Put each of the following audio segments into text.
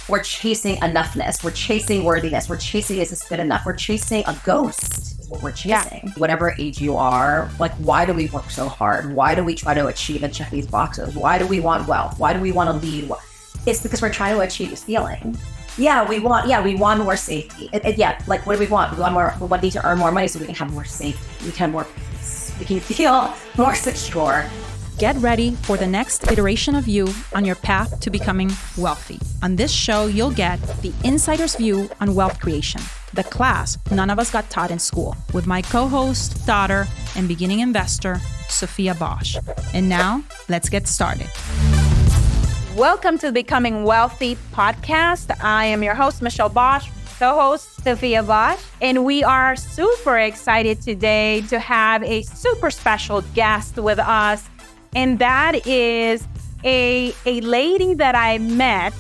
we're chasing enoughness. We're chasing worthiness. We're chasing, is this good enough? We're chasing a ghost is what we're chasing. Yeah. Whatever age you are, like, why do we work so hard? Why do we try to achieve and check these boxes? Why do we want wealth? Why do we want to lead? It's because we're trying to achieve this feeling. We want more safety. Like, what do we want? We need to earn more money so we can have more safety. We can have more peace. We can feel more secure. Get ready for the next iteration of you on your path to becoming wealthy. On this show, you'll get the insider's view on wealth creation, the class none of us got taught in school, with my co-host, daughter, and beginning investor, Sophia Bosch. And now, let's get started. Welcome to the Becoming Wealthy podcast. I am your host, Michelle Bosch, co-host Sophia Bosch, and we are super excited today to have a super special guest with us, and that is a lady that I met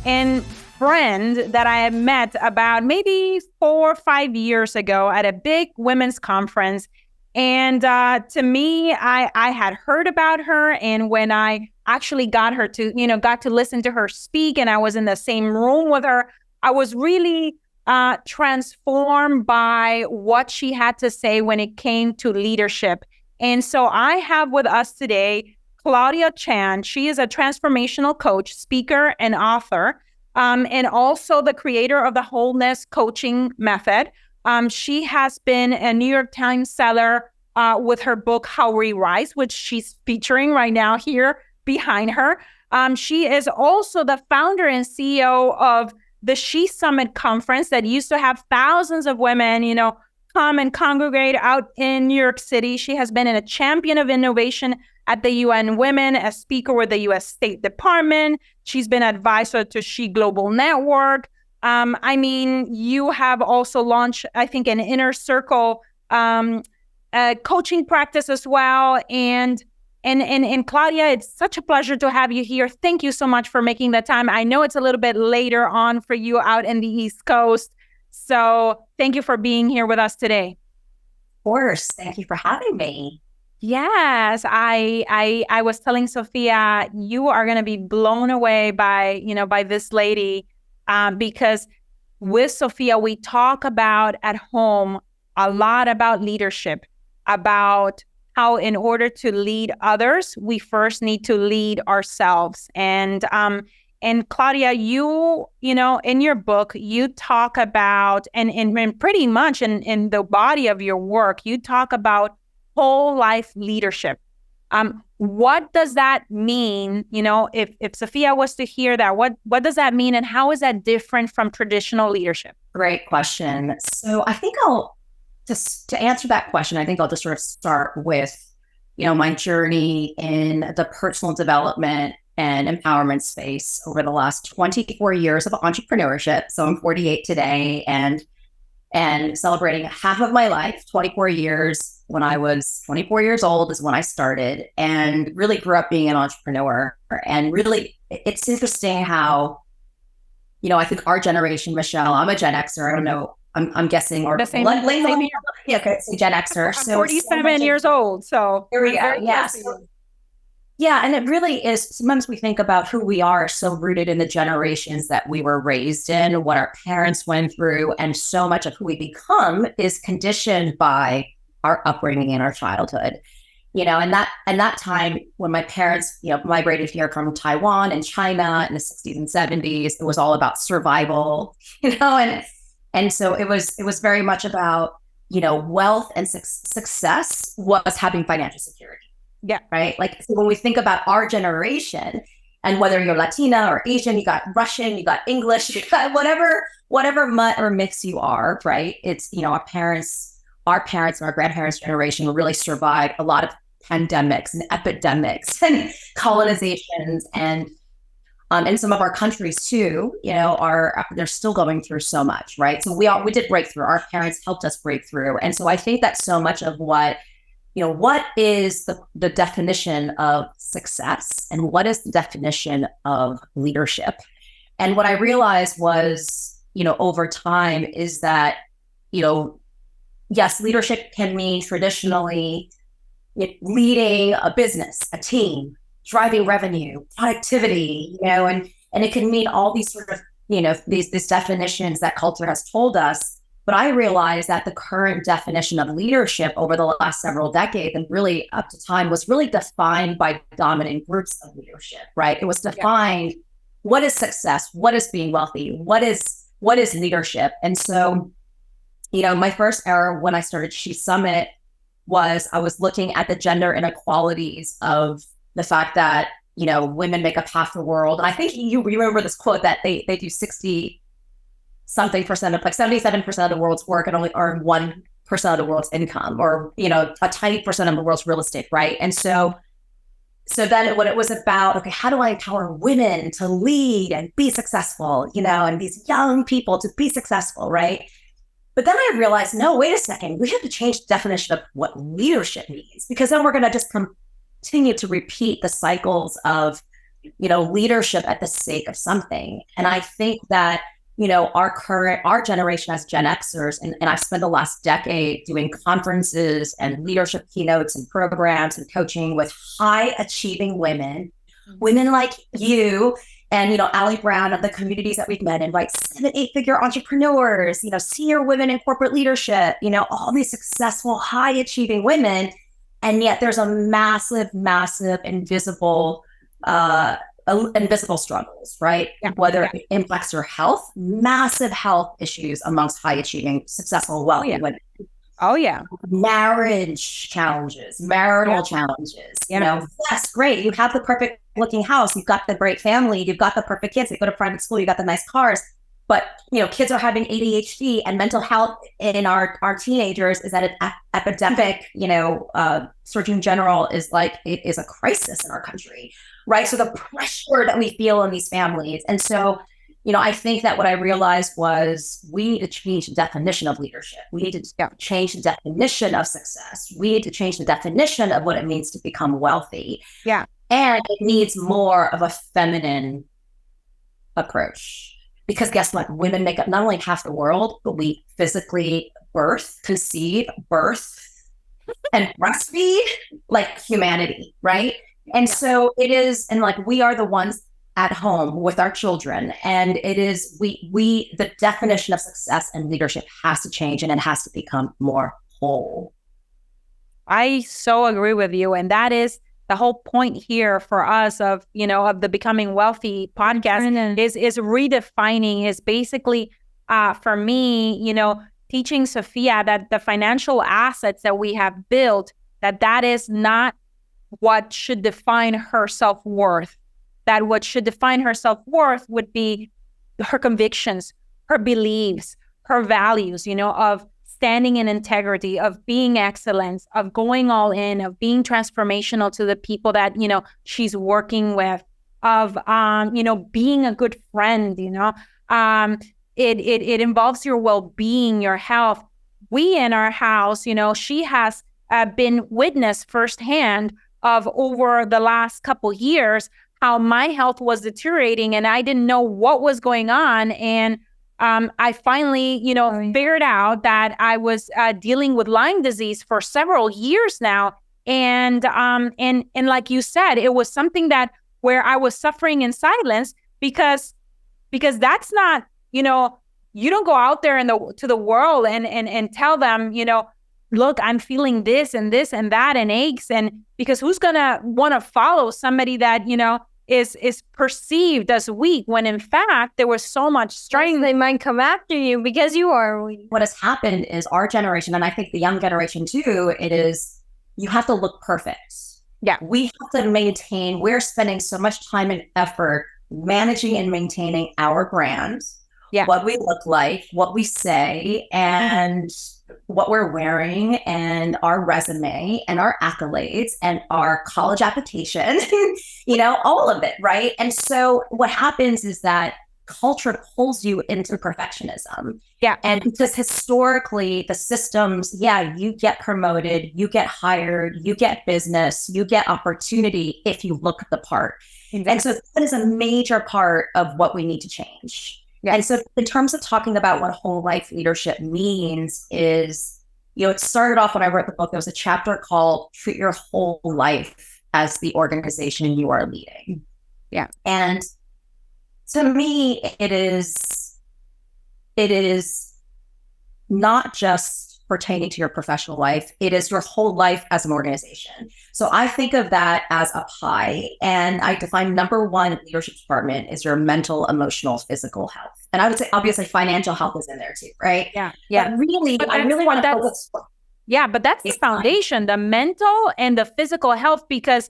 and friend that I met about maybe 4 or 5 years ago at a big women's conference. And to me, I had heard about her, and when I actually got to listen to her speak, and I was in the same room with her, I was really transformed by what she had to say when it came to leadership. And so I have with us today Claudia Chan. She is a transformational coach, speaker, and author, and also the creator of the Wholeness Coaching Method. She has been a New York Times seller with her book, How We Rise, which she's featuring right now here behind her. She is also the founder and CEO of the She Summit Conference that used to have thousands of women, come and congregate out in New York City. She has been a champion of innovation at the UN Women, a speaker with the U.S. State Department. She's been advisor to She Global Network. You have also launched, I think, an Inner Circle coaching practice as well. And Claudia, it's such a pleasure to have you here. Thank you so much for making the time. I know it's a little bit later on for you out in the East Coast. So thank you for being here with us today. Of course. Thank you for having me. Yes, I was telling Sophia, you are going to be blown away by this lady, because with Sophia, we talk about at home a lot about leadership, about how in order to lead others, we first need to lead ourselves. And Claudia, you in your book, you talk about, and pretty much in the body of your work, you talk about whole life leadership. What does that mean? If Sophia was to hear that, what does that mean, and how is that different from traditional leadership? Great question. So I think to answer that question, I think I'll just sort of start with, my journey in the personal development and empowerment space over the last 24 years of entrepreneurship. So I'm 48 today and celebrating half of my life, 24 years. When I was 24 years old is when I started, and really grew up being an entrepreneur. And really, it's interesting how, I think our generation, Michelle, I'm a Gen Xer. I don't know. I'm guessing, or the same year. Okay, so Gen Xer. I'm 47 years old. So here we go. Yeah. And it really is, sometimes we think about who we are so rooted in the generations that we were raised in, what our parents went through, and so much of who we become is conditioned by our upbringing in our childhood. And that time when my parents, migrated here from Taiwan and China in the 60s and 70s, it was all about survival, and so it was very much about, wealth and success was having financial security. Yeah. Right. Like, so when we think about our generation, and whether you're Latina or Asian, you got Russian, you got English, you got whatever mutt or mix you are, right? It's, our parents and our grandparents' generation really survived a lot of pandemics and epidemics and colonizations, and some of our countries too, they're still going through so much, right? So we did break through. Our parents helped us break through, and so I think that's so much of what is the definition of success, and what is the definition of leadership. And what I realized was, over time is that, yes, leadership can mean traditionally leading a business, a team, driving revenue, productivity, and it can mean all these sort of these definitions that culture has told us. But I realized that the current definition of leadership over the last several decades and really up to time was really defined by dominant groups of leadership, right? It was defined, what is success? What is being wealthy? What is leadership? And so, my first era when I started She Summit was I was looking at the gender inequalities of the fact that, women make up half the world. And I think you remember this quote that they do 60 something percent of, like 77% of the world's work and only earn 1% of the world's income, or, a tiny percent of the world's real estate. Right. And so then what it was about, okay, how do I empower women to lead and be successful, and these young people to be successful. Right. But then I realized, no, wait a second, we have to change the definition of what leadership means, because then we're going to just continue to repeat the cycles of, leadership at the sake of something. And I think that, our generation as Gen Xers, and I've spent the last decade doing conferences and leadership keynotes and programs and coaching with high achieving women like you and, Allie Brown of the communities that we've met in, right? 7-8-figure entrepreneurs, senior women in corporate leadership, all these successful, high achieving women. And yet there's a massive, massive invisible struggles, right? Whether it impacts your health, massive health issues amongst high achieving, successful, wealthy women. Oh yeah. Marriage challenges, marital challenges. Yes, great. You have the perfect looking house. You've got the great family. You've got the perfect kids. They go to private school. You got the nice cars. But, kids are having ADHD, and mental health in our teenagers is at an epidemic. Surgeon General is like, it is a crisis in our country, right? So the pressure that we feel in these families. And so, I think that what I realized was we need to change the definition of leadership. We need to change the definition of success. We need to change the definition of what it means to become wealthy. Yeah. And it needs more of a feminine approach. Because guess what? Women make up not only half the world, but we physically conceive, birth, and breastfeed like humanity, right? And so it is, and like we are the ones at home with our children. And it is, the definition of success and leadership has to change, and it has to become more whole. I so agree with you. And that is the whole point here for us of the Becoming Wealthy podcast is redefining, is basically, for me, teaching Sophia that the financial assets that we have built, that is not what should define her self-worth. That what should define her self-worth would be her convictions, her beliefs, her values, of standing in integrity, of being excellence, of going all in, of being transformational to the people that, she's working with, of, being a good friend, it involves your well-being, your health. We in our house, she has been witness firsthand of over the last couple years, how my health was deteriorating and I didn't know what was going on. And I finally, figured out that I was dealing with Lyme disease for several years now. And like you said, it was something that where I was suffering in silence because that's not, you don't go out there to the world and tell them, look, I'm feeling this and that and aches. And because who's going to want to follow somebody that, is perceived as weak, when in fact there was so much strength. They might come after you because you are weak. What has happened is our generation, and I think the young generation too, it is, you have to look perfect. Yeah. We have to maintain, we're spending so much time and effort managing and maintaining our brand, what we look like, what we say, and what we're wearing, and our resume, and our accolades, and our college application, all of it, right? And so what happens is that culture pulls you into perfectionism. Yeah. And because historically, the systems, you get promoted, you get hired, you get business, you get opportunity if you look the part. Exactly. And so that is a major part of what we need to change. Yeah. And so in terms of talking about what whole life leadership means is, it started off when I wrote the book, there was a chapter called Treat Your Whole Life as the Organization You Are Leading. Yeah. And To me, it is not just pertaining to your professional life, it is your whole life as an organization. So I think of that as a pie, and I define number one leadership department is your mental, emotional, physical health. And I would say obviously financial health is in there too, right? Yeah. Yeah. But really, I really want to focus. Yeah, but that's the foundation, the mental and the physical health, because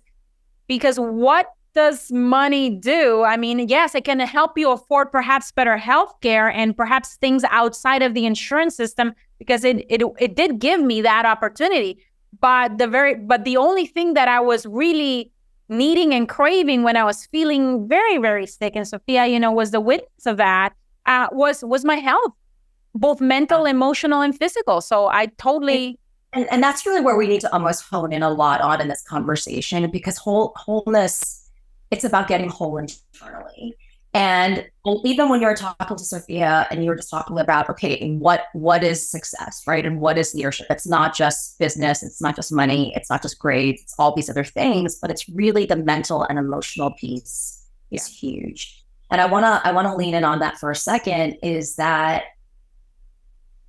what does money do? I mean, yes, it can help you afford perhaps better healthcare and perhaps things outside of the insurance system, because it did give me that opportunity. But the only thing that I was really needing and craving when I was feeling very, very sick, and Sophia, was the witness of that, was my health, both mental, emotional, and physical. So I totally... And that's really where we need to almost hone in a lot on in this conversation, because wholeness, it's about getting whole internally. And even when you're talking to Sophia and you were just talking about, okay, what is success, right? And what is leadership? It's not just business. It's not just money. It's not just grades. It's all these other things, but it's really the mental and emotional piece is huge. And I want to lean in on that for a second, is that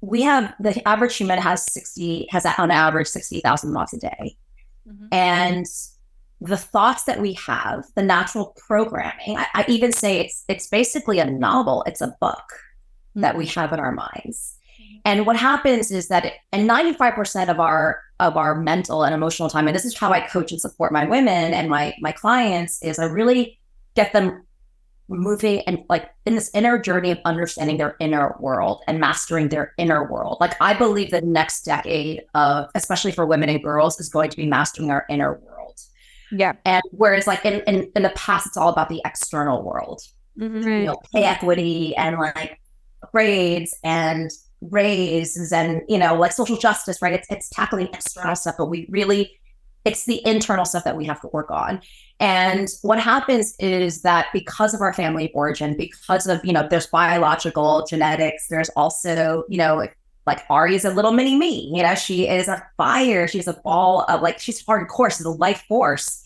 the average human has on average 60,000 thoughts a day. Mm-hmm. And the thoughts that we have, the natural programming, I even say it's basically a novel. It's a book that we have in our minds. And what happens is that, and 95% of our mental and emotional time, and this is how I coach and support my women and my clients, is I really get them moving and like in this inner journey of understanding their inner world and mastering their inner world. Like I believe the next decade of, especially for women and girls, is going to be mastering our inner world. Yeah. And whereas like in the past, it's all about the external world, pay equity and like grades and raises and, like social justice, right? It's tackling external stuff, but it's the internal stuff that we have to work on. And what happens is that because of our family of origin, because of, there's biological genetics, there's also, like Ari is a little mini me, she is a fire. She's a ball of she's hardcore. She's a life force.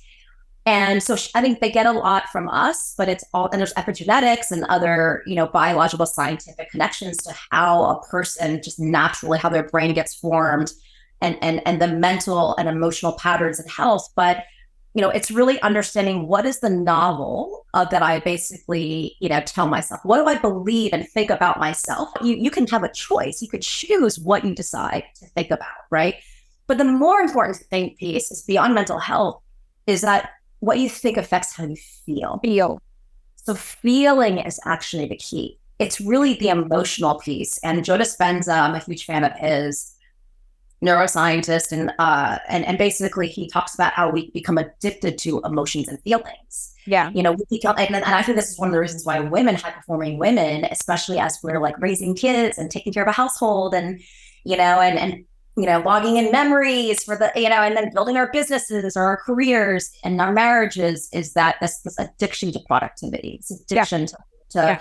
And so I think they get a lot from us, but it's all, and there's epigenetics and other, biological scientific connections to how a person just naturally, how their brain gets formed and the mental and emotional patterns and health. But it's really understanding what is the novel that I basically, tell myself. What do I believe and think about myself? You can have a choice. You could choose what you decide to think about, right? But the more important piece is beyond mental health is that what you think affects how you feel. So feeling is actually the key. It's really the emotional piece. And Joe Dispenza, I'm a huge fan of his, neuroscientist, and basically he talks about how we become addicted to emotions and feelings. Yeah. We become, and I think this is one of the reasons why high performing women, especially as we're like raising kids and taking care of a household and logging in memories for the, and then building our businesses or our careers and our marriages, is that this addiction to productivity. It's addiction to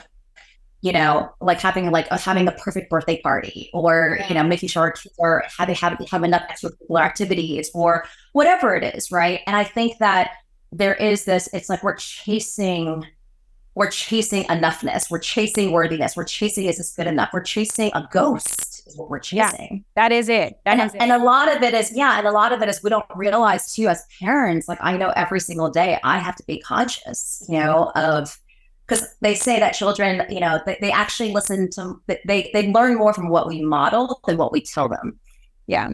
like having the perfect birthday party, or making sure our kids are have enough extracurricular activities or whatever it is, right? And I think that there is this. It's like we're chasing enoughness, we're chasing worthiness, we're chasing, is this good enough? We're chasing a ghost, is what we're chasing. Yeah, that is it. And a lot of it is we don't realize too as parents. Like I know every single day I have to be conscious, of. Because they say that children, they actually they learn more from what we model than what we tell them. Yeah.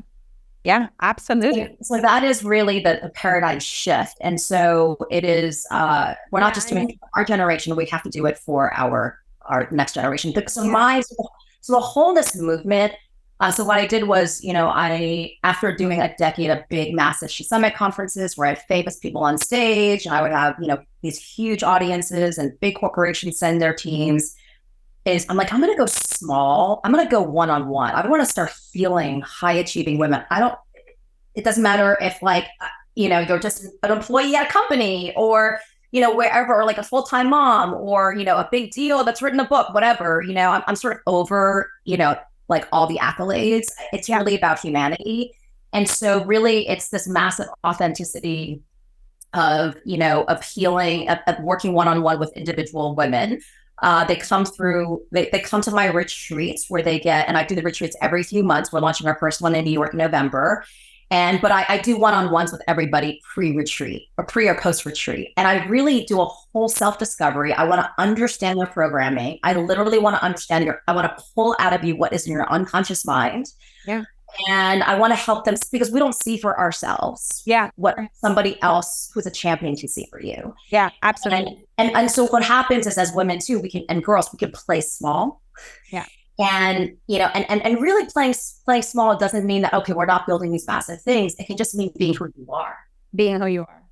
Yeah, absolutely. So that is really the paradigm shift. And so it is, we're not just doing it for our generation, we have to do it for our next generation. So the wholeness movement, so what I did was, after doing a decade of big, massive She Summit conferences where I had famous people on stage, and I would have, these huge audiences and big corporations send their teams, I'm like, I'm going to go small. I'm going to go one-on-one. I want to start feeling high achieving women. It doesn't matter if you're just an employee at a company or, wherever, or like a full-time mom or, a big deal that's written a book, whatever, I'm sort of over, like all the accolades. It's really about humanity. And so really it's this massive authenticity of healing, of working one-on-one with individual women. They come to my retreats where they get, and I do the retreats every few months. We're launching our first one in New York in November. But I do one-on-ones with everybody pre-retreat or pre or post-retreat. And I really do a whole self-discovery. I want to understand their programming. I literally want to understand I want to pull out of you what is in your unconscious mind. Yeah. And I want to help them because we don't see for ourselves what somebody else who's a champion can see for you. Yeah, absolutely. And so what happens is, as women too, and girls, we can play small. Yeah. And, and really playing small doesn't mean that, okay, we're not building these massive things. It can just mean being who you are. Being who you are.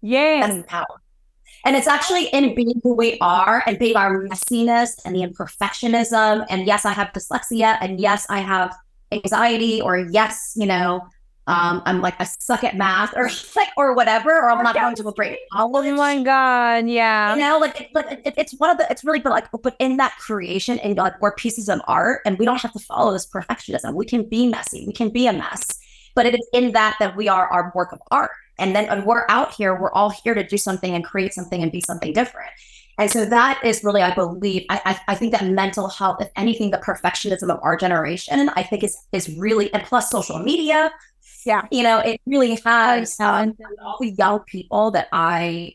Yeah. That's power. And it's actually in being who we are and being our messiness and the imperfectionism. And yes, I have dyslexia. And yes, I have anxiety. Or yes, I'm like, I suck at math or whatever, or I'm not going to a great college. Oh my God. Yeah. It's really, but in that creation and we're pieces of art and we don't have to follow this perfectionism. We can be messy. We can be a mess, but it is in that we are our work of art. And then when we're out here, we're all here to do something and create something and be something different. And so that is really, I believe, I think that mental health, if anything, the perfectionism of our generation, I think is really, and plus social media. Yeah. It really has all the young people that I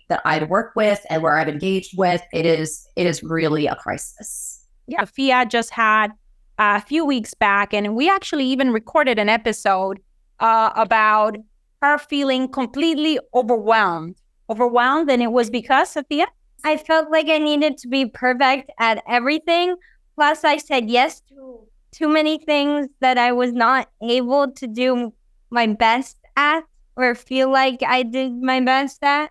work with and where I've engaged with, it is really a crisis. Yeah. Sophia just had a few weeks back, and we actually even recorded an episode about her feeling completely overwhelmed. And it was because, Sophia? I felt like I needed to be perfect at everything. Plus, I said yes to too many things that I was not able to do my best at or feel like I did my best at.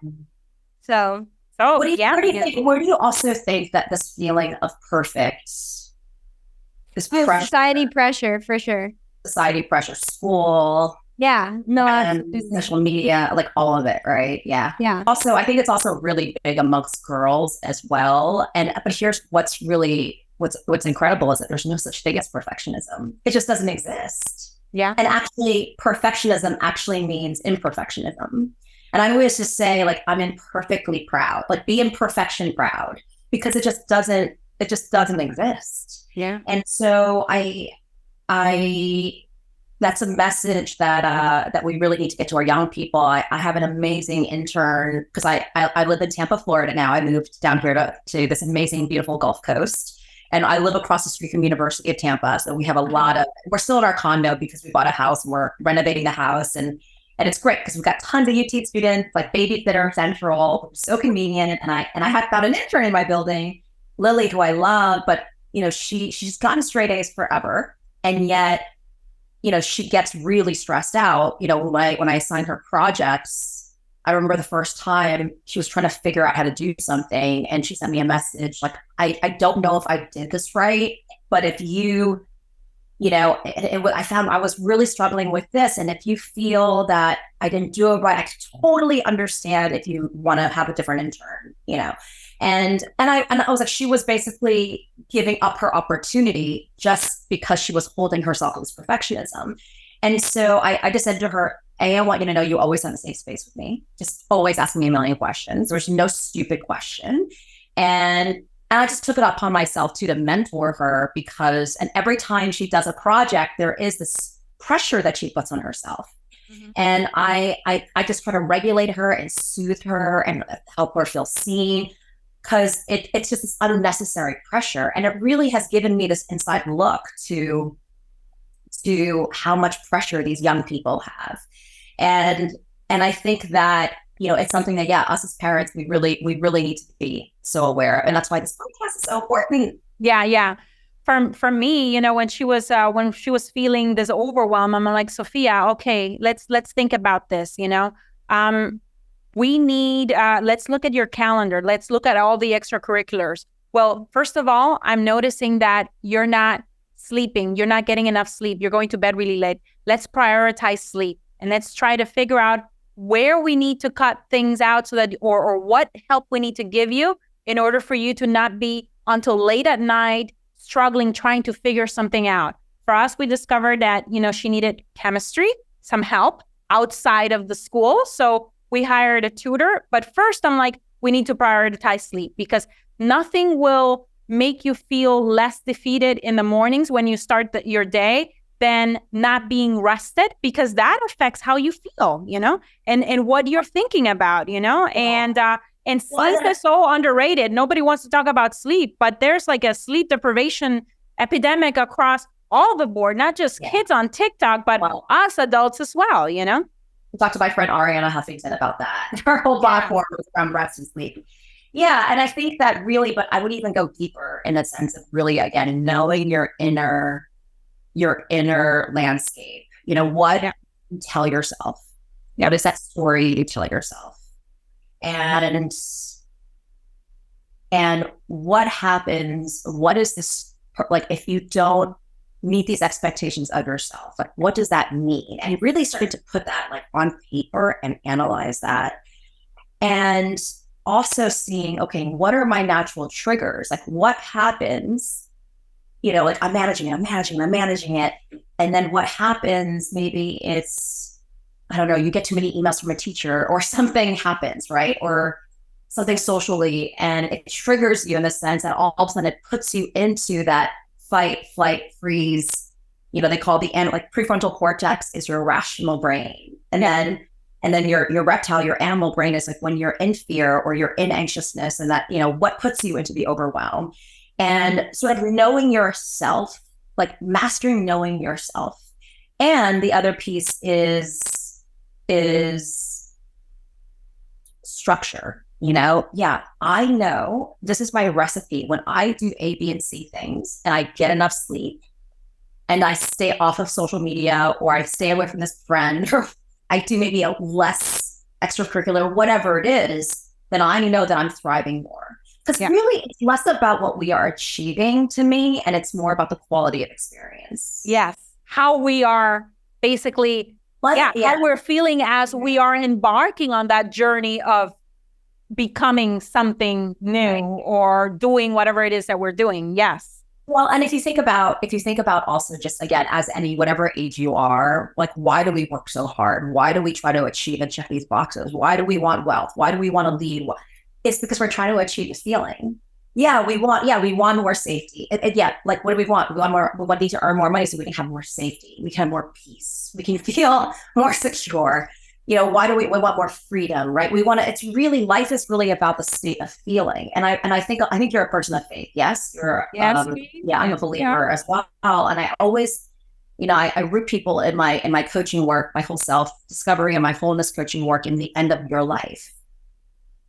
So where do you also think that this feeling of perfect, this pressure, society pressure, for sure. Society pressure, school. Yeah, no, social media, like all of it, right? Yeah. Yeah. Also, I think it's also really big amongst girls as well. But here's what's incredible is that there's no such thing as perfectionism. It just doesn't exist. Yeah. And actually, perfectionism actually means imperfectionism. And I always just say, like, I'm imperfectly proud, like be imperfection proud, because it just doesn't exist. Yeah. And so that's a message that we really need to get to our young people. I have an amazing intern because I live in Tampa, Florida now. I moved down here to this amazing, beautiful Gulf Coast. And I live across the street from University of Tampa. So we have we're still in our condo because we bought a house and we're renovating the house. And it's great because we've got tons of UT students, like babysitter central, so convenient. And I had found an intern in my building, Lily, who I love, but she's gotten straight A's forever. And yet, she gets really stressed out. When I assign her projects, I remember the first time she was trying to figure out how to do something and she sent me a message like, I don't know if I did this right, but if I found I was really struggling with this. And if you feel that I didn't do it right, I totally understand if you want to have a different intern, And I was like, she was basically giving up her opportunity just because she was holding herself with perfectionism. And so I just said to her, I want you to know you always have a safe space with me. Just always ask me a million questions. There's no stupid question. And I just took it upon myself to mentor her and every time she does a project, there is this pressure that she puts on herself. Mm-hmm. And I just try to regulate her and soothe her and help her feel seen. Because it's just this unnecessary pressure. And it really has given me this inside look to how much pressure these young people have. And I think that, it's something that, us as parents, we really need to be so aware of. And that's why this podcast is so important. Yeah. Yeah. For me, when she was feeling this overwhelm, I'm like, Sophia, okay, let's think about this, we need, let's look at your calendar. Let's look at all the extracurriculars. Well, first of all, I'm noticing that you're not sleeping. You're not getting enough sleep. You're going to bed really late. Let's prioritize sleep. And let's try to figure out where we need to cut things out so that, or what help we need to give you in order for you to not be until late at night, struggling, trying to figure something out. For us, we discovered that, she needed chemistry, some help outside of the school. So we hired a tutor. But first, I'm like, we need to prioritize sleep, because nothing will make you feel less defeated in the mornings when you start your day than not being rested, because that affects how you feel, and what you're thinking about, and sleep is so underrated. Nobody wants to talk about sleep, but there's like a sleep deprivation epidemic across all the board, not just kids on TikTok, but us adults as well, I talked to my friend Ariana Huffington about that. Her whole platform was from rest and sleep. Yeah, and I think that really, but I would even go deeper in the sense of really, again, knowing your inner landscape. What you tell yourself. What is that story you tell yourself? And what happens? What is this, like, if you don't meet these expectations of yourself, like, what does that mean? And really started to put that like on paper and analyze that. And also seeing, okay, what are my natural triggers? Like, what happens, like I'm managing it. And then what happens, maybe it's, I don't know, you get too many emails from a teacher or something happens, right? Or something socially, and it triggers you in the sense that all of a sudden it puts you into that fight, flight, freeze. They call prefrontal cortex is your rational brain. And then your reptile, your animal brain is like when you're in fear or you're in anxiousness, and that, what puts you into the overwhelm. And so like knowing yourself, like mastering knowing yourself. And the other piece is structure. I know this is my recipe. When I do A, B, and C things and I get enough sleep and I stay off of social media, or I stay away from this friend, or I do maybe a less extracurricular, whatever it is, then I know that I'm thriving more. Because really, it's less about what we are achieving to me, and it's more about the quality of experience. Yes. How we are basically, how we're feeling as we are embarking on that journey of becoming something new or doing whatever it is that we're doing. Yes. Well, and if you think about also just, again, as whatever age you are, like, why do we work so hard? Why do we try to achieve and check these boxes? Why do we want wealth? Why do we want to lead? It's because we're trying to achieve this feeling. We want more safety. Like, what do we want? We need to earn more money so we can have more safety. We can have more peace. We can feel more secure. Why do we want more freedom, right? Life is really about the state of feeling. And I think you're a person of faith. Yes. I'm a believer as well. And I always, I root people in my coaching work, my whole self discovery and my wholeness coaching work in the end of your life.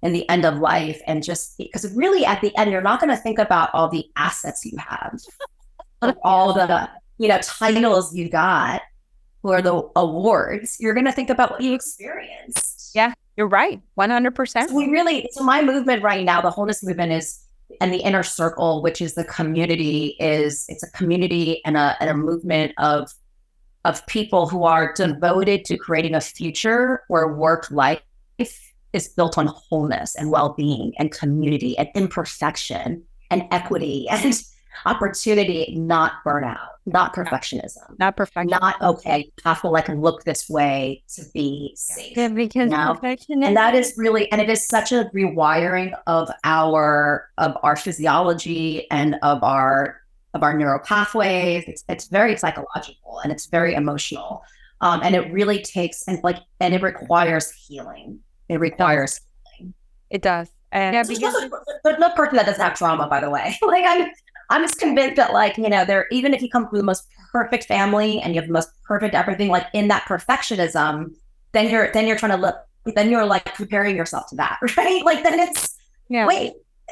In the end of life, and just because really at the end, you're not going to think about all the assets you have, all the, titles you got, or the awards. You're going to think about what you experienced. Yeah, you're right. 100%. So my movement right now, the wholeness movement is, and the inner circle, which is the community, it's a community and a movement of people who are devoted to creating a future where work life is built on wholeness and well-being and community and imperfection and equity and opportunity, not burnout, not perfectionism, not okay, you have to look this way to be safe. Yeah, because perfectionism, and that is really, and it is such a rewiring of our physiology and of our neural pathways. It's very psychological and it's very emotional, and it really takes and it requires healing. It requires healing. It does. And because there's no person that doesn't have trauma, by the way. I'm just convinced that there, even if you come from the most perfect family and you have the most perfect everything, in that perfectionism, then you're trying to look, then you're comparing yourself to that, right? Then it's wait,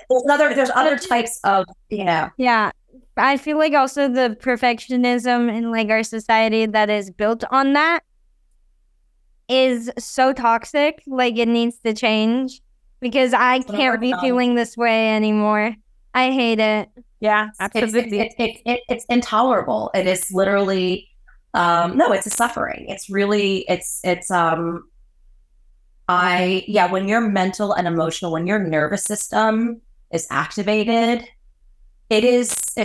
there's other types of, Yeah. I feel like also the perfectionism in our society that is built on that is so toxic. It needs to change, because I can't be feeling this way anymore. I hate it. Yeah, absolutely. It's intolerable. It is literally, no, it's a suffering. It's really, when your mental and emotional, when your nervous system is activated, it's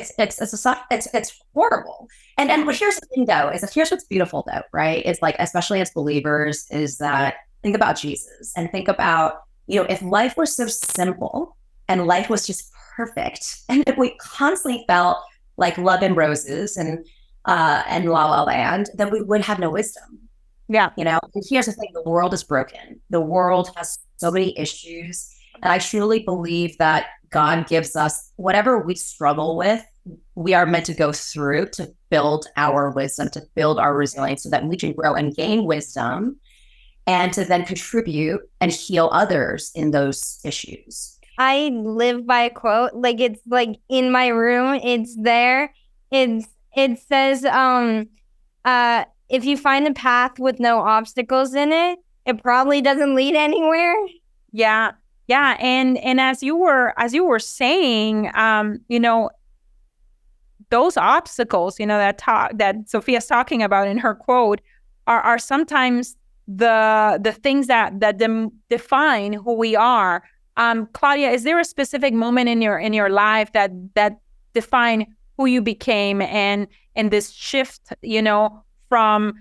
horrible. And here's the thing though, here's what's beautiful though, right? It's especially as believers, is that think about Jesus and think about, if life were so simple and life was just perfect, and if we constantly felt like love and roses and la la land, then we would have no wisdom. Yeah. And here's the thing, the world is broken. The world has so many issues. And I truly believe that God gives us whatever we struggle with, we are meant to go through to build our wisdom, to build our resilience so that we can grow and gain wisdom and to then contribute and heal others in those issues. I live by a quote. Like, it's like in my room. It's there. It says, if you find a path with no obstacles in it, it probably doesn't lead anywhere. Yeah. Yeah. And as you were saying, those obstacles, that Sophia's talking about in her quote are sometimes the things that define who we are. Claudia, is there a specific moment in your life that define who you became and this shift, from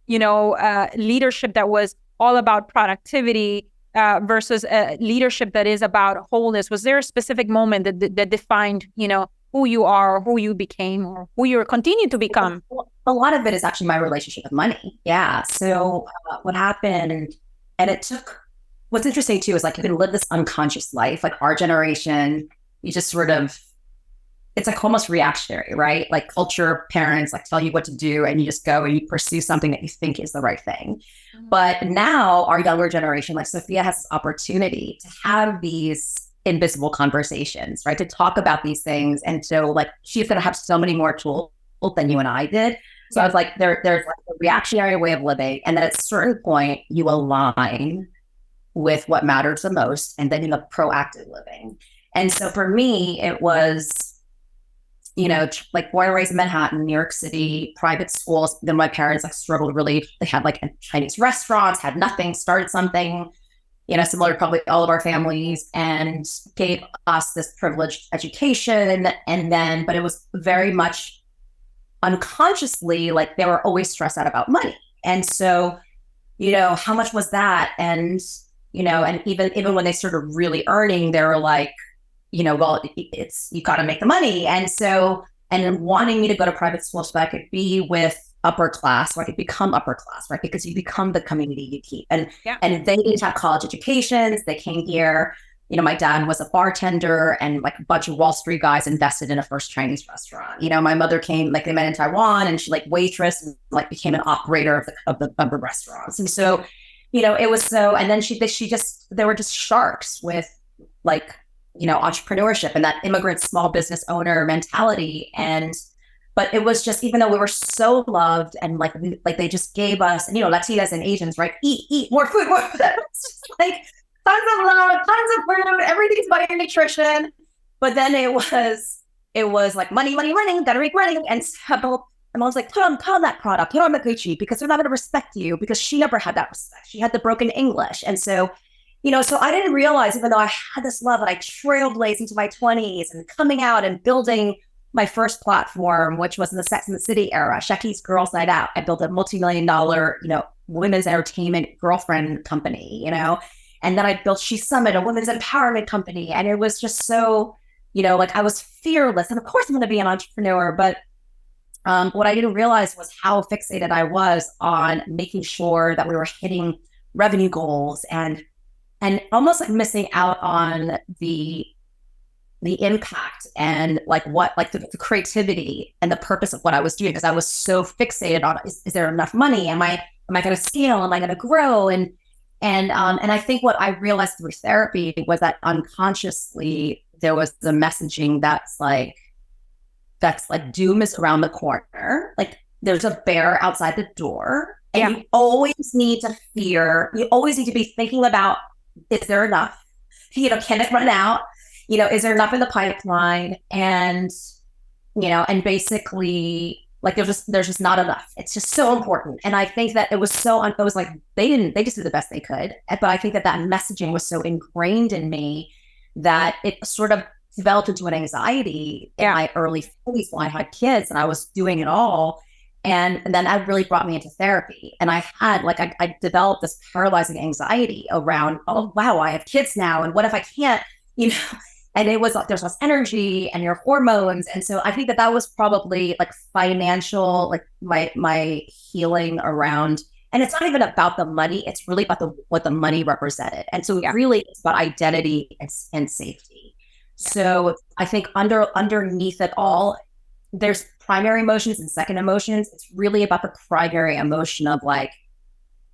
leadership that was all about productivity versus leadership that is about wholeness? Was there a specific moment that defined, who you are, or who you became, or who you continue to become? A lot of it is actually my relationship with money. Yeah. So what happened, and it took, what's interesting too, is like you can live this unconscious life, like our generation, you just sort of, it's like almost reactionary, right? Like culture, parents like tell you what to do and you just go and you pursue something that you think is the right thing. But now our younger generation, like Sophia, has this opportunity to have these invisible conversations, right? To talk about these things. And so like she's going to have so many more tools than you and I did. So I was like, there's like a reactionary way of living. And then at a certain point, you align with what matters the most. And then you have proactive living. And so for me, it was, like born and raised in Manhattan, New York City, private schools. Then my parents like struggled really. They had like Chinese restaurants, had nothing, started something, similar to probably all of our families, and gave us this privileged education. But it was very much unconsciously, like they were always stressed out about money. And so, how much was that? And, and even when they started really earning, they were like, well, it's, you got to make the money. And so, and then wanting me to go to private school so I could be with upper class, so I could become upper class, right? Because you become the community you keep. And they didn't have college educations. They came here. My dad was a bartender, and like a bunch of Wall Street guys invested in a first Chinese restaurant. My mother came, like they met in Taiwan, and she like waitress and like became an operator of the restaurants. And so, it was so, and then they were just sharks with like, entrepreneurship and that immigrant small business owner mentality. But it was just, even though we were so loved and like they just gave us, and Latinas and Asians, right? Eat more food, more food. It's just like tons of love, tons of food, everything's about your nutrition. But then it was like money, gotta make money. And so my mom's like, put on that product, put on the Gucci, because they're not gonna respect you, because she never had that respect. She had the broken English. And so so I didn't realize, even though I had this love and I trailblazed into my 20s and coming out and building my first platform, which was in the Sex and the City era, Shecky's Girls Night Out. I built a multi-million-dollar, women's entertainment girlfriend company, and then I built She Summit, a women's empowerment company. And it was just so, like I was fearless. And of course I'm going to be an entrepreneur, but what I didn't realize was how fixated I was on making sure that we were hitting revenue goals and almost like missing out on the impact and like the creativity and the purpose of what I was doing, because I was so fixated on, is there enough money? Am I going to scale? Am I going to grow? And I think what I realized through therapy was that unconsciously there was the messaging that's like doom is around the corner. Like there's a bear outside the door, and you always need to be thinking about, is there enough? Can it run out? Is there enough in the pipeline? And, and basically like there's just not enough. It's just so important. And I think that it was like, they just did the best they could. But I think that messaging was so ingrained in me that it sort of developed into an anxiety in my early 40s when I had kids and I was doing it all. And then that really brought me into therapy. And I had I developed this paralyzing anxiety around, oh, wow, I have kids now. And what if I can't, you know? And it was like, there's less energy and your hormones. And so I think that was probably like financial, like my healing around. And it's not even about the money. It's really about what the money represented. And so really it's about identity and safety. Yeah. So I think underneath it all, there's primary emotions and second emotions. It's really about the primary emotion of like,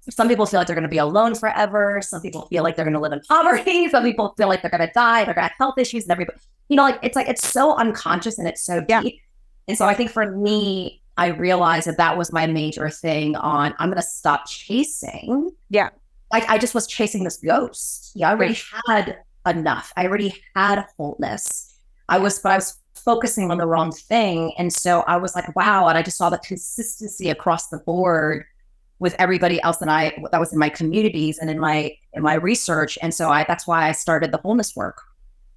some people feel like they're going to be alone forever. Some people feel like they're going to live in poverty. Some people feel like they're going to die. They're going to have health issues and everybody, it's so unconscious and it's so deep. And so I think for me, I realized that was my major thing on, I'm going to stop chasing. Yeah. Like I just was chasing this ghost. Yeah. I already had enough. I already had wholeness. But I was focusing on the wrong thing. And so I was like, wow. And I just saw the consistency across the board with everybody else that was in my communities and in my research. And so that's why I started the wholeness work.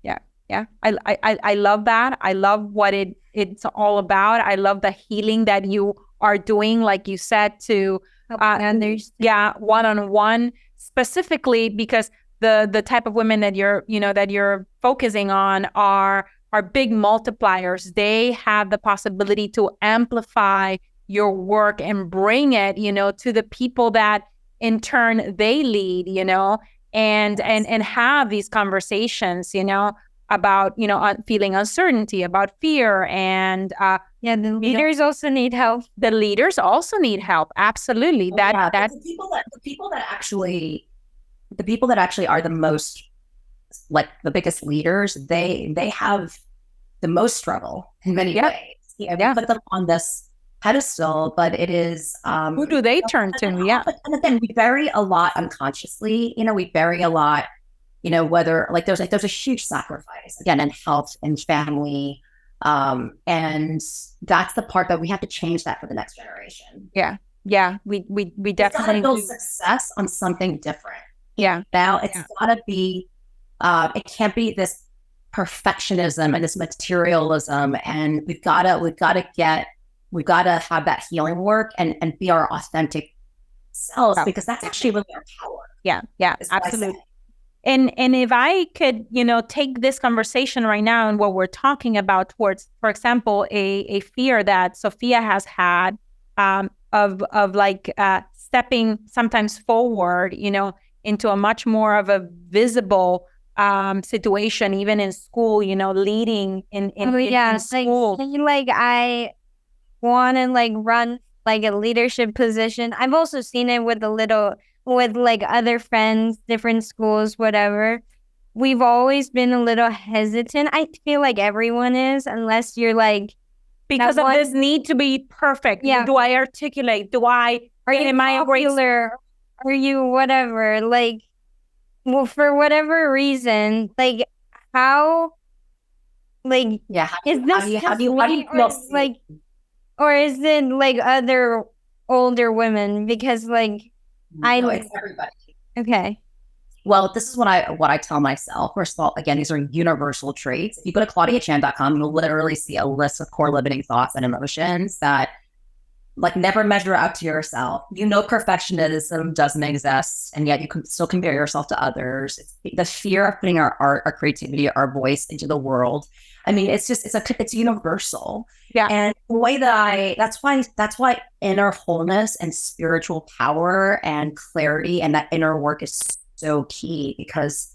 Yeah. Yeah. I love that. I love what it's all about. I love the healing that you are doing, like you said, to others. Yeah. One-on-one, specifically because the type of women that you're focusing on are big multipliers. They have the possibility to amplify your work and bring it, to the people that in turn they lead, and have these conversations, about, feeling uncertainty, about fear. And the leaders also need help. The leaders also need help. Absolutely. The people that actually are the most, like the biggest leaders, they have the most struggle in many ways. We put them on this pedestal, but it is who do they turn to? And again, we bury a lot unconsciously. We bury a lot. Whether like there's a huge sacrifice again in health and family, and that's the part that we have to change that for the next generation. Yeah. We definitely build success on something different. Yeah. Now it's gotta be. It can't be this perfectionism and this materialism, and we've got to have that healing work and be our authentic selves, because that's actually really our power. Yeah, absolutely. And if I could, take this conversation right now and what we're talking about towards, for example, a fear that Sophia has had of like stepping sometimes forward, into a much more of a visible situation, even in school, leading in school. Like I want to like run like a leadership position. I've also seen it with like other friends, different schools, whatever. We've always been a little hesitant. I feel like everyone is, unless you're like, because of this need to be perfect. Yeah. Do I articulate? Am I popular? Are you whatever? Like, well, for whatever reason, like how, like, is this how do you feel like, or is it like other older women? Because like, no, it's everybody. Okay. Well, this is what I tell myself. First of all, again, these are universal traits. If you go to ClaudiaChan.com, you'll literally see a list of core limiting thoughts and emotions that like never measure up to yourself. Perfectionism doesn't exist, and yet you can still compare yourself to others. It's the fear of putting our art, our creativity, our voice into the world. I mean, it's universal. Yeah. And the way that's why inner wholeness and spiritual power and clarity and that inner work is so key, because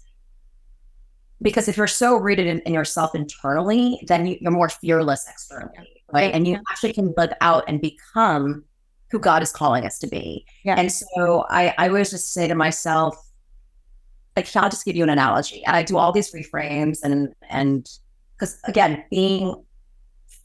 if you're so rooted in yourself internally, then you're more fearless externally, right? And you actually can live out and become who God is calling us to be. Yeah. And so I always just say to myself, like, I'll just give you an analogy. And I do all these reframes and because again,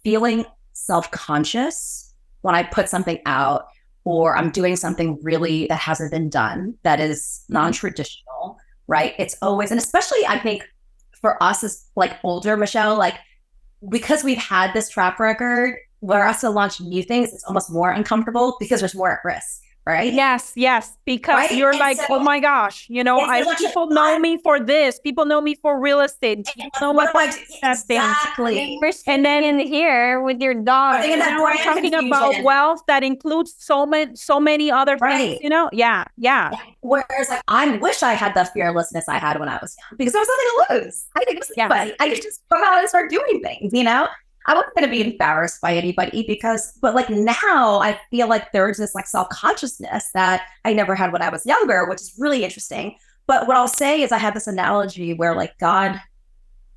feeling self-conscious when I put something out, or I'm doing something really that hasn't been done, that is non-traditional, right? It's always, and especially I think for us as like older, Michelle, like because we've had this track record, for us to launch new things, it's almost more uncomfortable because there's more at risk, right? Yes, because Right? you're And like, so oh my gosh, people know me for this. People know me for real estate. People know me what am for I doing? that thing. Exactly. We're sitting in here with your dog. Thinking that Now we're brand talking confusion. about wealth that includes so many other Right. things, Yeah. Whereas like I wish I had the fearlessness I had when I was young because there was nothing to lose. I didn't lose anybody. I could just come out and start doing things, I wasn't going to be embarrassed by anybody but like now I feel like there's this like self-consciousness that I never had when I was younger, which is really interesting. But what I'll say is I have this analogy where like God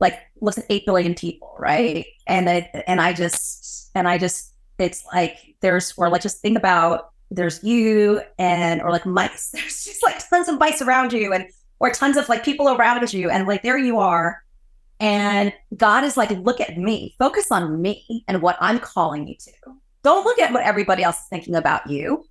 like looks at 8 billion people, right? And I just it's like or like just think about there's you or like mice. There's just like tons of mice around you or tons of like people around you. And like there you are. And God is like, look at me, focus on me and what I'm calling you to. Don't look at what everybody else is thinking about you,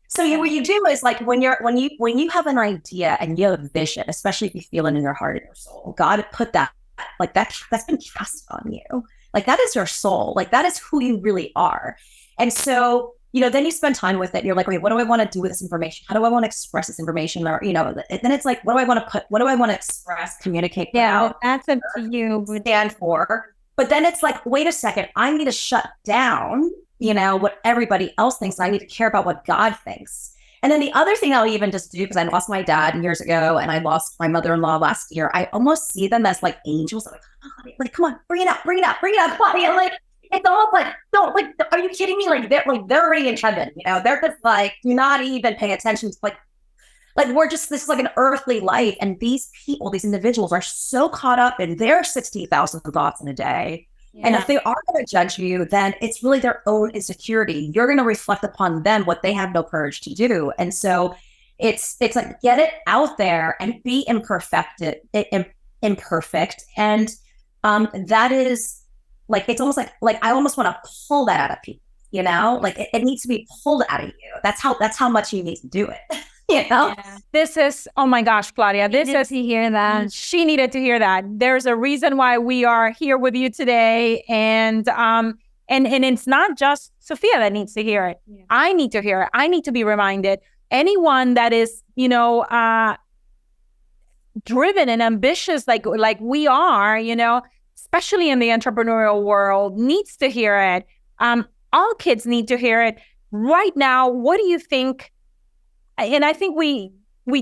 So what you do is like when you have an idea and you have a vision, especially if you feel it in your heart and your soul, God put that like that's been cast on you. Like that is your soul. Like that is who you really are. And so, then you spend time with it. And you're like, wait, what do I want to do with this information? How do I want to express this information? Or, then it's like, what do I want to express, communicate? Yeah, that's up to you. Stand for. But then it's like, wait a second, I need to shut down, what everybody else thinks. I need to care about what God thinks. And then the other thing I'll even just do, because I lost my dad years ago and I lost my mother-in-law last year, I almost see them as like angels. I'm like, come on, bring it up, Claudia. Like, it's all like, don't like, are you kidding me? Like they're already in heaven, they're just like, do not even pay attention to like we're just, this is like an earthly life. And these people, these individuals are so caught up in their 60,000 thoughts in a day. Yeah. And if they are going to judge you, then it's really their own insecurity. You're going to reflect upon them what they have no courage to do. And so it's like, get it out there and be imperfect. And that is like, it's almost like I almost want to pull that out of people, like it needs to be pulled out of you. That's how much you need to do it. Yeah. This is, oh my gosh, Claudia, to hear that. She needed to hear that. There's a reason why we are here with you today. And it's not just Sophia that needs to hear it. Yeah. I need to hear it. I need to be reminded. Anyone that is, driven and ambitious like we are, especially in the entrepreneurial world, needs to hear it. All kids need to hear it. Right now, what do you think? And I think we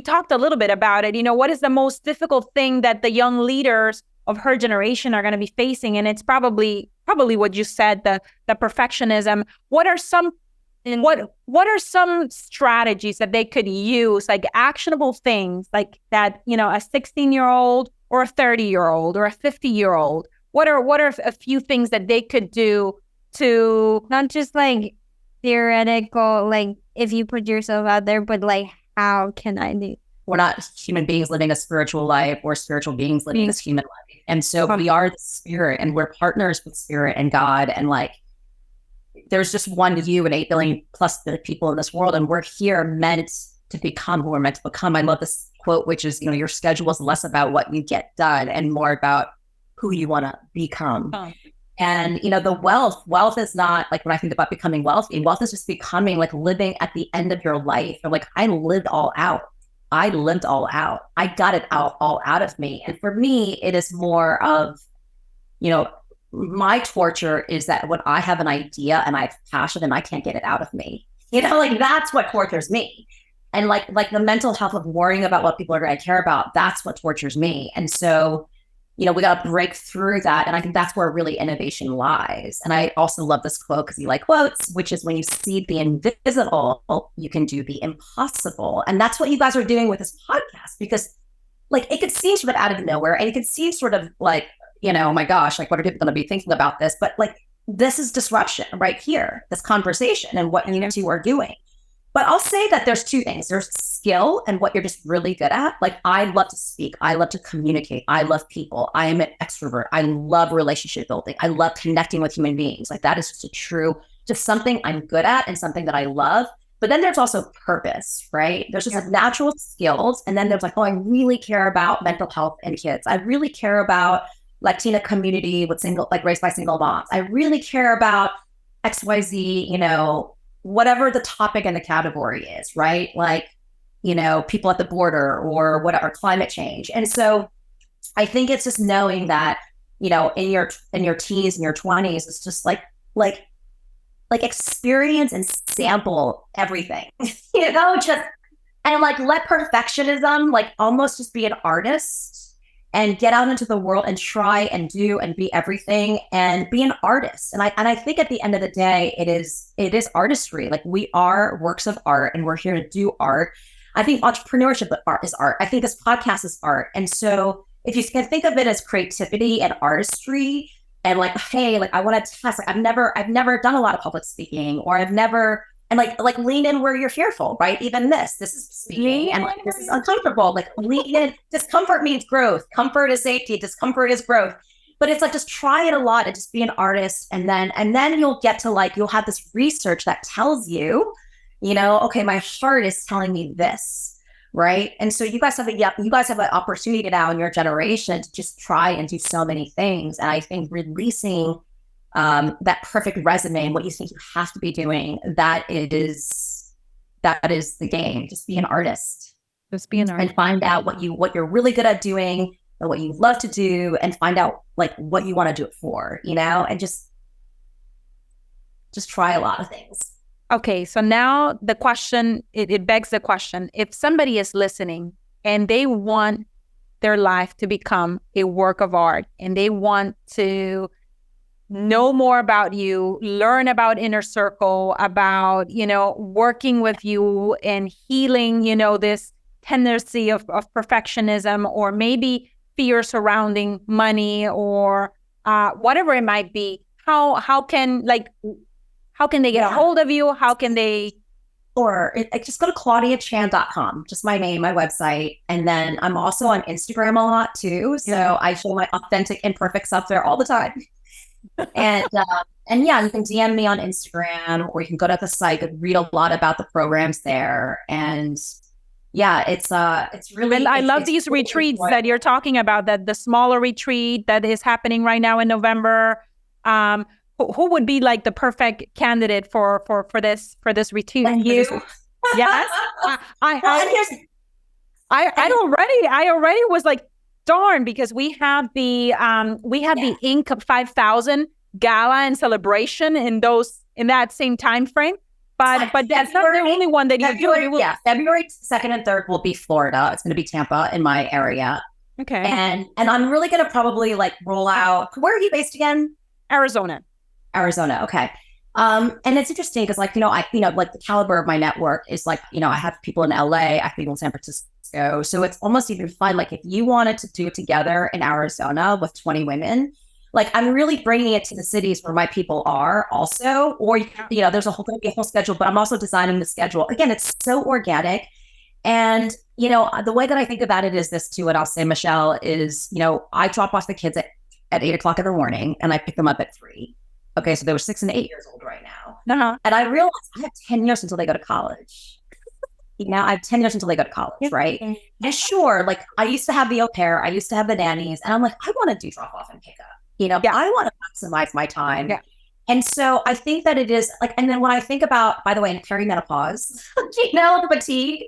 talked a little bit about it. What is the most difficult thing that the young leaders of her generation are going to be facing? And it's probably what you said, the perfectionism. What are some strategies that they could use, like actionable things like that, a 16-year-old or a 30-year-old or a 50-year-old? What are a few things that they could do to not just like theoretical, like if you put yourself out there, but like, how can I do? We're not human beings living a spiritual life or spiritual beings living this human life. And so we are the spirit and we're partners with spirit and God. And like, there's just one you and 8 billion plus people in this world. And we're here meant to become who we're meant to become. I love this quote, which is, your schedule is less about what you get done and more about who you want to become. Oh. And, the wealth is not like when I think about becoming wealthy, wealth is just becoming like living at the end of your life. Or like I lived all out. I got it all out of me. And for me, it is more of, my torture is that when I have an idea and I have passion and I can't get it out of me, like that's what tortures me. And like the mental health of worrying about what people are going to care about, that's what tortures me. And so, we got to break through that. And I think that's where really innovation lies. And I also love this quote because you like quotes, which is when you see the invisible, you can do the impossible. And that's what you guys are doing with this podcast, because like it could seem sort of out of nowhere and it could seem sort of like, oh my gosh, like what are people going to be thinking about this? But like, this is disruption right here, this conversation and what you two are doing. But I'll say that there's two things. There's skill and what you're just really good at. Like I love to speak. I love to communicate. I love people. I am an extrovert. I love relationship building. I love connecting with human beings. Like that is just something I'm good at and something that I love. But then there's also purpose, right? There's just like natural skills. And then there's like, I really care about mental health in kids. I really care about Latina community with raised by single moms. I really care about XYZ, whatever the topic and the category is, right? Like, people at the border or whatever, climate change. And so I think it's just knowing that, in your teens and your 20s, it's just like experience and sample everything, just, and like let perfectionism like almost just be an artist and get out into the world and try and do and be everything and be an artist. And I think at the end of the day, it is artistry. Like we are works of art and we're here to do art. I think entrepreneurship art is art. I think this podcast is art. And so if you can think of it as creativity and artistry and like, hey, like I want to test, like I've never done a lot of public speaking, or I've never, and like lean in where you're fearful, right? Even this is speaking and like, this is uncomfortable. Like lean in, discomfort means growth. Comfort is safety. Discomfort is growth. But it's like, just try it a lot and just be an artist. And then you'll get to like, you'll have this research that tells you, okay, my heart is telling me this, right? And so you guys have an opportunity now in your generation to just try and do so many things. And I think releasing that perfect resume and what you think you have to be doing, that is the game. Just be an artist. Just be an artist. And find out what you're really good at doing and what you love to do, and find out like what you want to do it for, and just try a lot of things. Okay, so now the question, it begs the question, if somebody is listening and they want their life to become a work of art and they want to know more about you, learn about Inner Circle, about, working with you and healing, this tendency of perfectionism, or maybe fear surrounding money, or whatever it might be, how can they get a hold of you? How can they? Or just go to claudiachan.com, just my name, my website. And then I'm also on Instagram a lot too. So I show my authentic, imperfect self there all the time. And yeah, you can DM me on Instagram, or you can go to the site and read a lot about the programs there. And yeah, it's really. I love these really retreats that you're talking about. That the smaller retreat that is happening right now in November. Who would be like the perfect candidate for this retreat? And you? Yes. I already was like, darn, because we have the Inc. 5000 gala and celebration in that same time frame. But that's not the only one that you do. Yeah, February 2nd and 3rd will be Florida. It's going to be Tampa in my area. Okay. And I'm really going to probably like roll out. Where are you based again? Arizona. Okay. And it's interesting because like, like the caliber of my network is like, I have people in LA, I have people in San Francisco. So it's almost even fun. Like if you wanted to do it together in Arizona with 20 women, like I'm really bringing it to the cities where my people are also, or, there's going to be a whole schedule, but I'm also designing the schedule. Again, it's so organic. And, the way that I think about it is this too, and I'll say, Michelle, is, I drop off the kids at 8:00 in the morning and I pick them up at 3. Okay, so they were 6 and 8 years old right now. Uh-huh. And I realized I have 10 years until they go to college. I have 10 years until they go to college, right? And sure, like I used to have the au pair, I used to have the nannies, and I'm like, I want to do drop off and pick up. I want to maximize my time. Yeah. And so I think that it is like, and then when I think about, by the way, in perimenopause, fatigue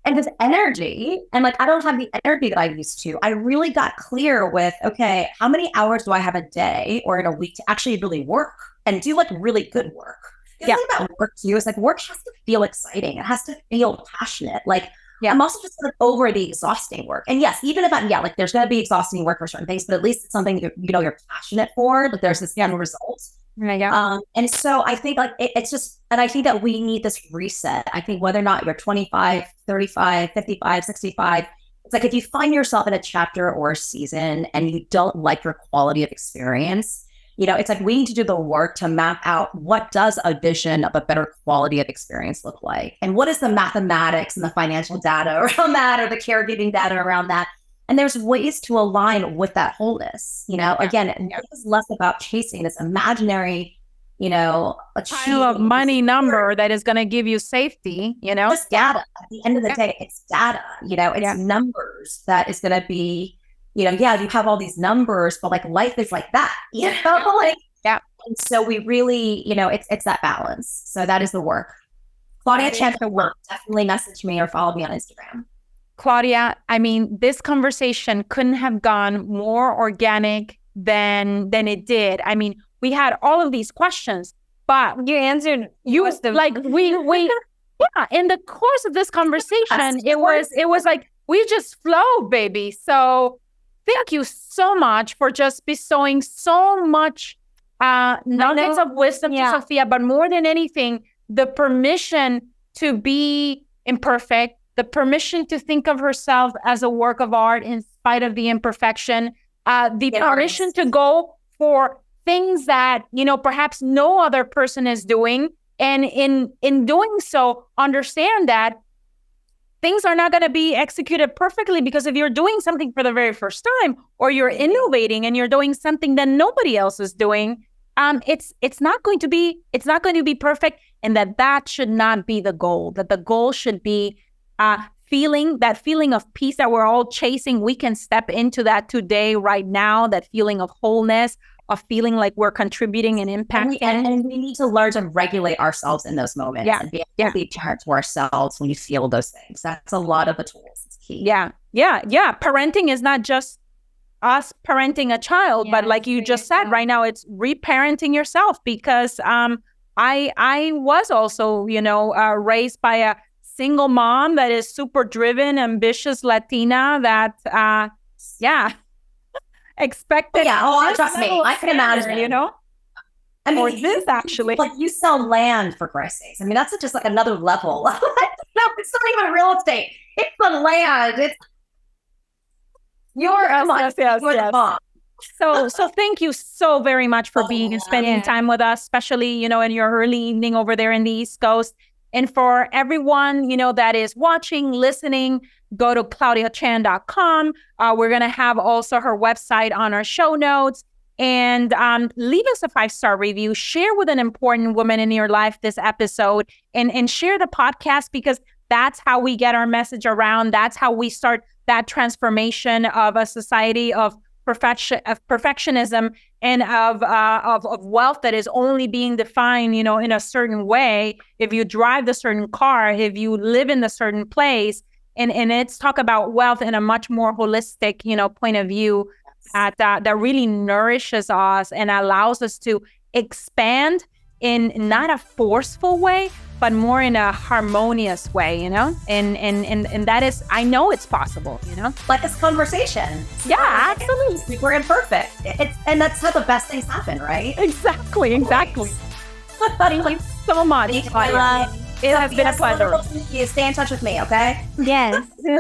and this energy, and like I don't have the energy that I used to. I really got clear with, okay, how many hours do I have a day or in a week to actually really work and do like really good work? The thing about work too is like work has to feel exciting. It has to feel passionate. Like I'm also just like over the exhausting work. And yes, even if like there's going to be exhausting work for certain things, but at least it's something you're passionate for. Like there's this end result. Yeah. And so I think like it's just, and I think that we need this reset. I think whether or not you're 25, 35, 55, 65, it's like if you find yourself in a chapter or a season and you don't like your quality of experience, it's like we need to do the work to map out what does a vision of a better quality of experience look like? And what is the mathematics and the financial data around that, or the caregiving data around that? And there's ways to align with that wholeness, again, it's less about chasing this imaginary, pile of money number that is going to give you safety, It's data. At the end of the day, it's data, it's numbers that is going to be, you have all these numbers, but like life is like that, And so we really, it's that balance. So that is the work. Claudia Chan, definitely message me or follow me on Instagram. Claudia, I mean, this conversation couldn't have gone more organic than it did. I mean, we had all of these questions, but you answered like we yeah, in the course of this conversation, it was like we just flow, baby. So thank you so much for just bestowing so much nuggets of wisdom to Sophia, but more than anything, the permission to be imperfect, the permission to think of herself as a work of art in spite of the imperfection, the permission to go for things that, you know, perhaps no other person is doing. And in doing so, understand that things are not going to be executed perfectly, because if you're doing something for the very first time, or you're innovating and you're doing something that nobody else is doing, it's not going to be perfect, and that should not be the goal. That the goal should be feeling of peace that we're all chasing. We can step into that today, right now. That feeling of wholeness, of feeling like we're contributing and impacting. And we need to learn to regulate ourselves in those moments and be able to be parent to ourselves when you feel those things. That's a lot of the tools. It's key. Yeah. Parenting is not just us parenting a child, but like you just said, right now it's reparenting yourself, because I was also, you know, raised by a single mom that is super driven, ambitious Latina that, expected. Trust me, I can imagine. You know, I mean, or this actually, like you sell land, for Christ's sakes. I mean, that's just like another level. No, it's not even real estate. It's the land. It's your mom. So thank you so very much for being and spending time with us, especially, you know, in your early evening over there in the East Coast. And for everyone, you know, that is watching, listening, go to claudiachan.com. We're going to have also her website on our show notes. And leave us a 5-star review. Share with an important woman in your life this episode, and share the podcast, because that's how we get our message around. That's how we start that transformation of a society of perfectionism and of wealth that is only being defined, you know, in a certain way. If you drive the certain car, if you live in the certain place, and it's talk about wealth in a much more holistic, you know, point of view that really nourishes us and allows us to expand in not a forceful way, but more in a harmonious way, you know? And that is, I know it's possible, you know? Like this conversation. Yeah, absolutely. We're imperfect. And that's how the best things happen, right? Exactly. Thank you so much. It has been a pleasure. You stay in touch with me, okay? Yes.